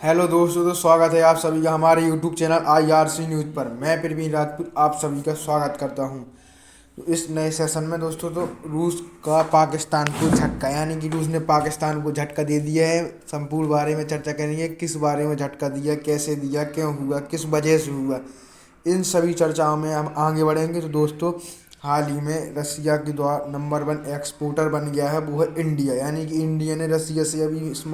Hello दोस्तों, तो स्वागत है आप सभी का हमारे यूट्यूब चैनल IRC न्यूज़ पर। मैं प्रवीण राजपूत आप सभी का स्वागत करता हूं। तो इस नए सेशन में दोस्तों, तो रूस का पाकिस्तान को झटका, यानी कि रूस ने पाकिस्तान को झटका दे दिया है। संपूर्ण बारे में चर्चा करेंगे, किस बारे में झटका दिया, कैसे दिया, क्यों हुआ, किस वजह से हुआ। इन सभी चर्चाओं में हम आगे बढ़ेंगे। तो दोस्तों, हाल ही में रसिया के द्वारा नंबर 1 एक्सपोर्टर बन गया है, वो है इंडिया। यानी कि इंडिया ने रसिया से अभी इस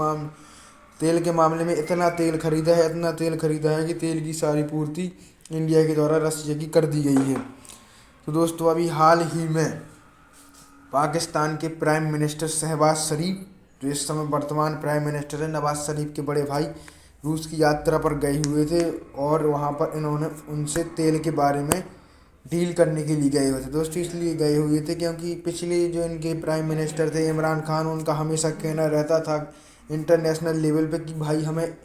तेल के मामले में इतना तेल खरीदा है, इतना तेल खरीदा है कि तेल की सारी पूर्ति इंडिया के द्वारा रसिया की कर दी गई है। तो दोस्तों, अभी हाल ही में पाकिस्तान के प्राइम मिनिस्टर शहबाज शरीफ, जो इस समय वर्तमान प्राइम मिनिस्टर है, नवाज शरीफ के बड़े भाई, रूस की यात्रा पर गए हुए थे और वहाँ पर इन्होंने उनसे तेल के बारे में डील करने के लिए गए हुए थे। दोस्तों, इसलिए गए हुए थे क्योंकि पिछले जो इनके प्राइम मिनिस्टर थे इमरान खान, उनका हमेशा कहना रहता था इंटरनेशनल लेवल पे कि भाई हमें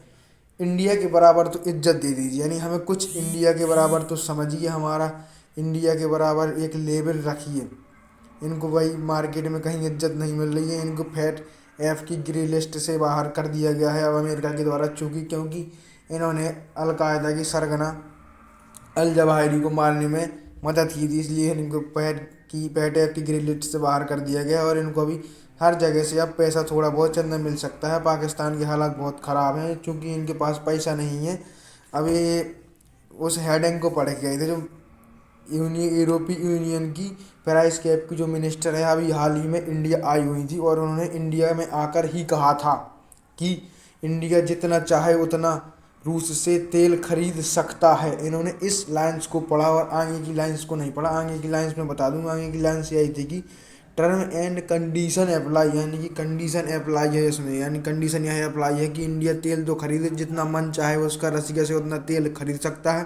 इंडिया के बराबर तो इज्जत दे दीजिए, यानी हमें कुछ इंडिया के बराबर तो समझिए, हमारा इंडिया के बराबर एक लेवल रखिए। इनको भाई मार्केट में कहीं इज्जत नहीं मिल रही है, इनको फैट एफ की ग्रे लिस्ट से बाहर कर दिया गया है अब अमेरिका के द्वारा, चूँकि क्योंकि इन्होंने अलकायदा की सरगना अल जवाहिरी को मारने में मदद की थी, इसलिए इनको फैट एफ की ग्रे लिस्ट से बाहर कर दिया गया और इनको अभी हर जगह से अब पैसा थोड़ा बहुत चंदा मिल सकता है। पाकिस्तान के हालात बहुत ख़राब हैं क्योंकि इनके पास पैसा नहीं है। अभी उस हेडिंग को पढ़ के गए थे, जो यूरोपीय यूनियन की प्राइस कैप की जो मिनिस्टर है, अभी हाल ही में इंडिया आई हुई थी और उन्होंने इंडिया में आकर ही कहा था कि इंडिया जितना चाहे उतना रूस से तेल खरीद सकता है। इन्होंने इस लाइन्स को पढ़ा और आगे की लाइन्स को नहीं पढ़ा। आगे की लाइन्स में बता दूंगा, आगे की लाइन्स यही थी कि टर्म एंड कंडीशन अप्लाई, यानी कि कंडीशन अप्लाई है इसमें, यानी कंडीशन यह अप्लाई है कि इंडिया तेल तो खरीदे, जितना मन चाहे उसका रसिया से उतना तेल खरीद सकता है,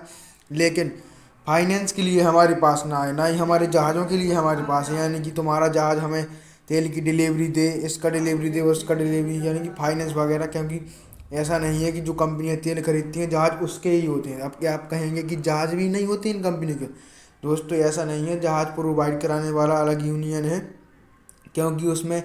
लेकिन फाइनेंस के लिए हमारे पास ना है, ना ही हमारे जहाज़ों के लिए हमारे पास है। यानी कि तुम्हारा जहाज़ हमें तेल की डिलीवरी दे, इसका डिलीवरी दे, उसका डिलीवरी, यानी कि फाइनेंस वगैरह। क्योंकि ऐसा नहीं है कि जो कंपनियां तेल खरीदती हैं जहाज़ उसके ही होते हैं। अब क्या आप कहेंगे कि जहाज़ भी नहीं होते इन कंपनी के? दोस्तों, ऐसा नहीं है। जहाज़ प्रोवाइड कराने वाला अलग यूनियन है, क्योंकि उसमें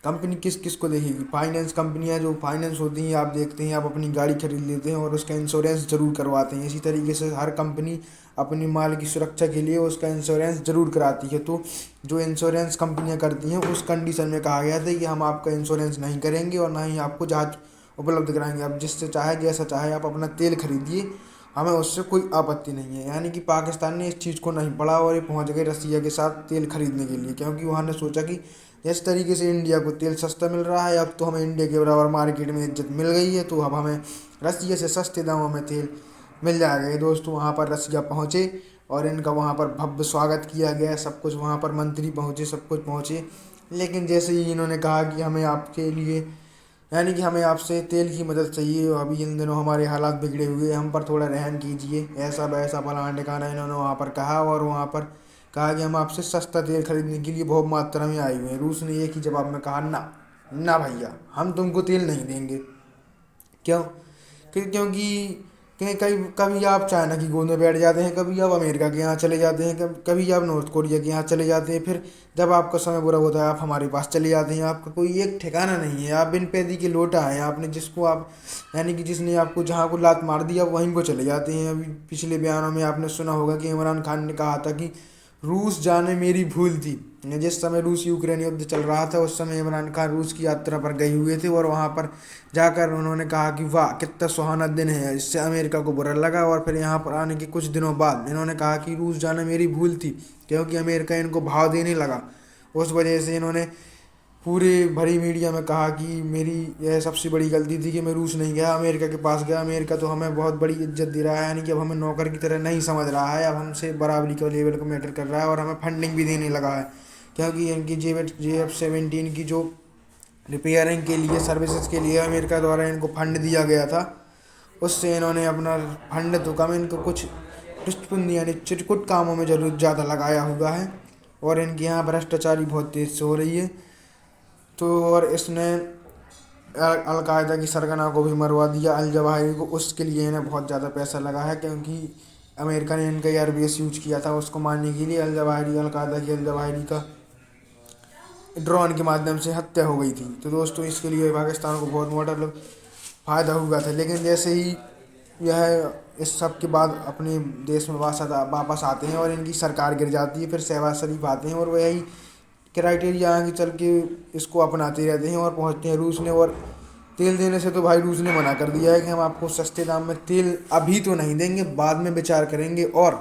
कंपनी किस किस को देखेगी? फाइनेंस कंपनियां, जो फाइनेंस होती हैं, आप देखते हैं, आप अपनी गाड़ी खरीद लेते हैं और उसका इंश्योरेंस ज़रूर करवाते हैं। इसी तरीके से हर कंपनी अपनी माल की सुरक्षा के लिए उसका इंश्योरेंस ज़रूर कराती है। तो जो इंश्योरेंस कंपनियां करती हैं, उस कंडीशन में कहा गया था कि हम आपका इंश्योरेंस नहीं करेंगे और ना ही आपको जहाज उपलब्ध कराएंगे। आप जिससे चाहे, जैसा चाहे आप अपना तेल खरीदिए, हमें उससे कोई आपत्ति नहीं है। यानी कि पाकिस्तान ने इस चीज़ को नहीं पढ़ा और ये पहुंच गए रसिया के साथ तेल खरीदने के लिए, क्योंकि वहाँ ने सोचा कि जिस तरीके से इंडिया को तेल सस्ता मिल रहा है, अब तो हमें इंडिया के बराबर मार्केट में इज्जत मिल गई है, तो अब हमें रसिया से सस्ते दामों में तेल मिल जाएगा। ये दोस्तों वहाँ पर रसिया पहुँचे और इनका वहाँ पर भव्य स्वागत किया गया। सब कुछ वहाँ पर मंत्री पहुँचे, सब कुछ पहुँचे, लेकिन जैसे ही इन्होंने कहा कि हमें आपके लिए, यानी कि हमें आपसे तेल की मदद चाहिए, अभी इन दिनों हमारे हालात बिगड़े हुए, हम पर थोड़ा रहम कीजिए, ऐसा वैसा फलाना ठिकाना इन्होंने वहाँ पर कहा और वहाँ पर कहा कि हम आपसे सस्ता तेल खरीदने के लिए बहुत मात्रा में आए हुए हैं। रूस ने एक ही जवाब में कहा, ना ना भैया, हम तुमको तेल नहीं देंगे। क्यों? क्योंकि कहीं कभी आप चाइना की गोद में बैठ जाते हैं, कभी आप अमेरिका के यहाँ चले जाते हैं, कभी आप नॉर्थ कोरिया के यहाँ चले जाते हैं, फिर जब आपका समय बुरा होता है आप हमारे पास चले जाते हैं। आपका कोई एक ठिकाना नहीं है, आप बिन पैदी के लोटा हैं। आपने जिसको आप, यानी कि जिसने आपको जहाँ को लात मार दी, आप वहीं को चले जाते हैं। अभी पिछले बयानों में आपने सुना होगा कि इमरान खान ने कहा था कि रूस जाने मेरी भूल थी। जिस समय रूस यूक्रेन युद्ध चल रहा था, उस समय इमरान खान रूस की यात्रा पर गए हुए थे और वहाँ पर जाकर उन्होंने कहा कि वाह कितना सुहाना दिन है। इससे अमेरिका को बुरा लगा और फिर यहाँ पर आने के कुछ दिनों बाद इन्होंने कहा कि रूस जाना मेरी भूल थी, क्योंकि अमेरिका इनको भाव देने लगा। उस वजह से इन्होंने पूरे भरी मीडिया में कहा कि मेरी यह सबसे बड़ी गलती थी कि मैं रूस नहीं गया, अमेरिका के पास गया। अमेरिका तो हमें बहुत बड़ी इज्जत दे रहा है, यानी कि अब हमें नौकर की तरह नहीं समझ रहा है, अब हमसे बराबरी के लेवल को मैटर कर रहा है और हमें फंडिंग भी देने लगा है। क्योंकि इनकी JF-17 की जो रिपेयरिंग के लिए, सर्विसेज के लिए अमेरिका द्वारा इनको फंड दिया गया था, उससे इन्होंने अपना फंड तो कम, इनको कुछ टुस्टपुंदी यानी चिटकुट कामों में जरूर ज़्यादा लगाया हुआ है और इनके यहाँ भ्रष्टाचारी बहुत तेज़ से हो रही है। तो और इसने अलकायदा की सरगना को भी मरवा दिया, अल जवाहिरी को। उसके लिए इन्हें बहुत ज़्यादा पैसा लगा है, क्योंकि अमेरिका ने इनका एयरबेस यूज किया था उसको मारने के लिए। अलकायदा की अल जवाहिरी का ड्रोन के माध्यम से हत्या हो गई थी। तो दोस्तों, इसके लिए पाकिस्तान को बहुत मोटा फ़ायदा हुआ था। लेकिन जैसे ही यह इस सब के बाद अपने देश में वापस आते हैं और इनकी सरकार गिर जाती है, फिर शहबाज शरीफ आते हैं और वही क्राइटेरिया आगे चल के इसको अपनाते रहते हैं और पहुंचते हैं रूस ने। और तेल देने से तो भाई रूस ने मना कर दिया है कि हम आपको सस्ते दाम में तेल अभी तो नहीं देंगे, बाद में विचार करेंगे। और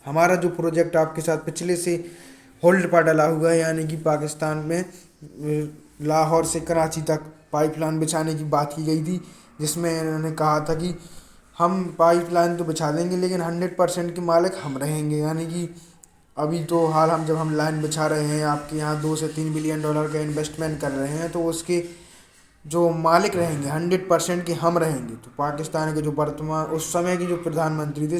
हमारा जो प्रोजेक्ट आपके साथ पिछले से होल्ड पर डला हुआ है, यानी कि पाकिस्तान में लाहौर से कराची तक पाइपलाइन बिछाने की बात की गई थी, जिसमें इन्होंने कहा था कि हम पाइपलाइन तो बिछा देंगे लेकिन 100% के मालिक हम रहेंगे। यानी कि अभी तो हाल हम जब हम लाइन बिछा रहे हैं, आपके यहाँ $2 से $3 बिलियन का इन्वेस्टमेंट कर रहे हैं, तो उसके जो मालिक रहेंगे 100% के हम रहेंगे। तो पाकिस्तान के जो वर्तमान उस समय के जो प्रधानमंत्री थे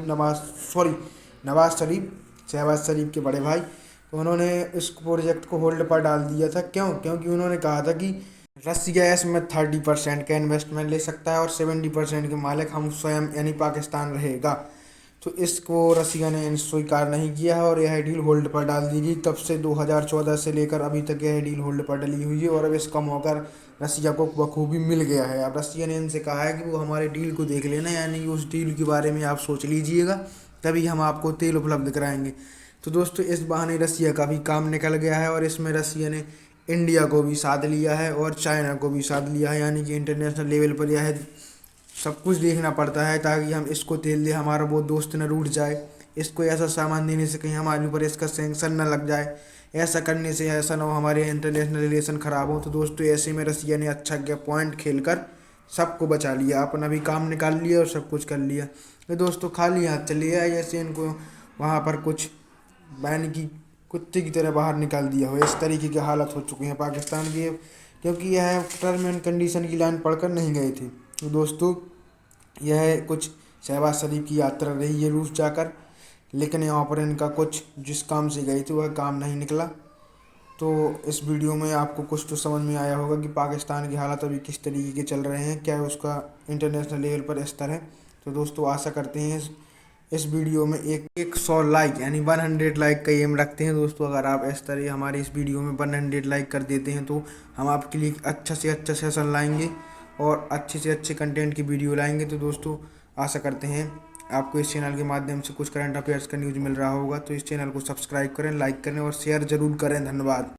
नवाज शरीफ, शहबाज शरीफ के बड़े भाई, तो उन्होंने इस प्रोजेक्ट को होल्ड पर डाल दिया था। क्योंकि उन्होंने कहा था कि रसिया इसमें 30% का इन्वेस्टमेंट ले सकता है और 70% के मालिक हम स्वयं यानी पाकिस्तान रहेगा। तो इसको रसिया ने स्वीकार नहीं किया है और यह डील होल्ड पर डाल दी गई। तब से 2014 से लेकर अभी तक यह डील होल्ड पर डली हुई है और अब इसका मौका रसिया को बखूबी मिल गया है। अब रसिया ने इनसे कहा है कि वो हमारे डील को देख लेना, यानी कि उस डील के बारे में आप सोच लीजिएगा, तभी हम आपको तेल उपलब्ध कराएंगे। तो दोस्तों इस बहाने रसिया का भी काम निकल गया है और इसमें रसिया ने इंडिया को भी साथ लिया है और चाइना को भी साथ लिया है। यानी कि इंटरनेशनल लेवल पर यह सब कुछ देखना पड़ता है ताकि हम इसको तेल दे, हमारा वो दोस्त न रूठ जाए। इसको ऐसा सामान देने से कहीं हमारे ऊपर इसका सैंक्शन न लग जाए, ऐसा करने से ऐसा ना हो हमारे इंटरनेशनल रिलेशन ख़राब हो। तो दोस्तों ऐसे में रसिया ने अच्छा गया पॉइंट खेलकर सबको बचा लिया, अपना भी काम निकाल लिया और सब कुछ कर लिया। तो दोस्तों खाली हाथ चले आए, जैसे इनको वहाँ पर कुछ यानी कि कुत्ते की तरह बाहर निकाल दिया हो, इस तरीके की हालत हो चुकी है पाकिस्तान की। क्योंकि यह टर्म एंड कंडीशन की लाइन पढ़कर नहीं गए थे। तो दोस्तों यह कुछ शहबाज शरीफ की यात्रा रही है रूस जाकर, लेकिन यहाँ पर इनका कुछ जिस काम से गए थे वह काम नहीं निकला। तो इस वीडियो में आपको कुछ तो समझ में आया होगा कि पाकिस्तान की हालत अभी किस तरीके के चल रहे हैं, क्या उसका इंटरनेशनल लेवल पर स्तर है। तो दोस्तों आशा करते हैं इस वीडियो में एक 100 लाइक यानी 100 लाइक का एम रखते हैं दोस्तों। अगर आप इस तरह हमारे इस वीडियो में 100 लाइक कर देते हैं तो हम आपके लिए अच्छा से अच्छा सेशन लाएंगे और अच्छे से अच्छे कंटेंट की वीडियो लाएंगे। तो दोस्तों आशा करते हैं आपको इस चैनल के माध्यम से कुछ करंट अफेयर्स का न्यूज़ मिल रहा होगा। तो इस चैनल को सब्सक्राइब करें, लाइक करें और शेयर ज़रूर करें। धन्यवाद।